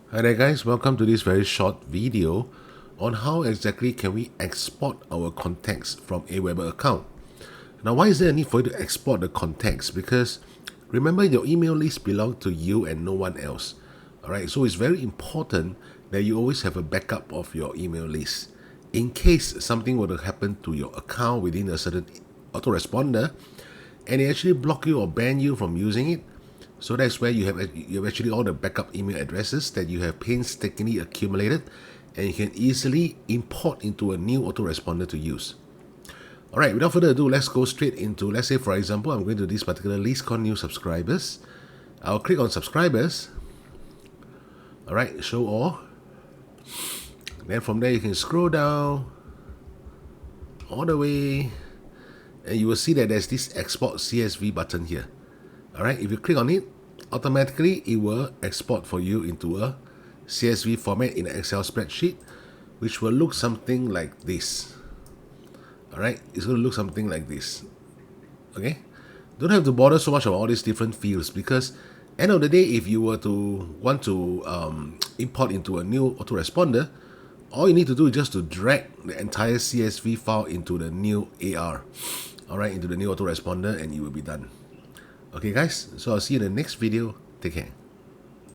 Hi there guys, welcome to this very short video on how exactly can we export our contacts from Aweber account. Now why is there a need for you to export the contacts? Because remember, your email list belongs to you and no one else. Alright, so it's very important that you always have a backup of your email list. In case something were to happen to your account within a certain autoresponder and it actually block you or ban you from using it, so that's where you have actually all the backup email addresses that you have painstakingly accumulated, and you can easily import into a new autoresponder to use. Alright, without further ado, let's go straight into, let's say for example, I'm going to this particular list called new subscribers. I'll click on subscribers. Alright, show all. Then from there you can scroll down all the way and you will see that there's this export CSV button here. Alright, if you click on it, automatically it will export for you into a CSV format in an Excel spreadsheet, which will look something like this. Alright, it's going to look something like this. Okay, don't have to bother so much about all these different fields, because end of the day, if you were to want to import into a new autoresponder, all you need to do is just to drag the entire CSV file into the new AR, alright, into the new autoresponder, and you will be done. Okay guys, so I'll see you in the next video. Take care.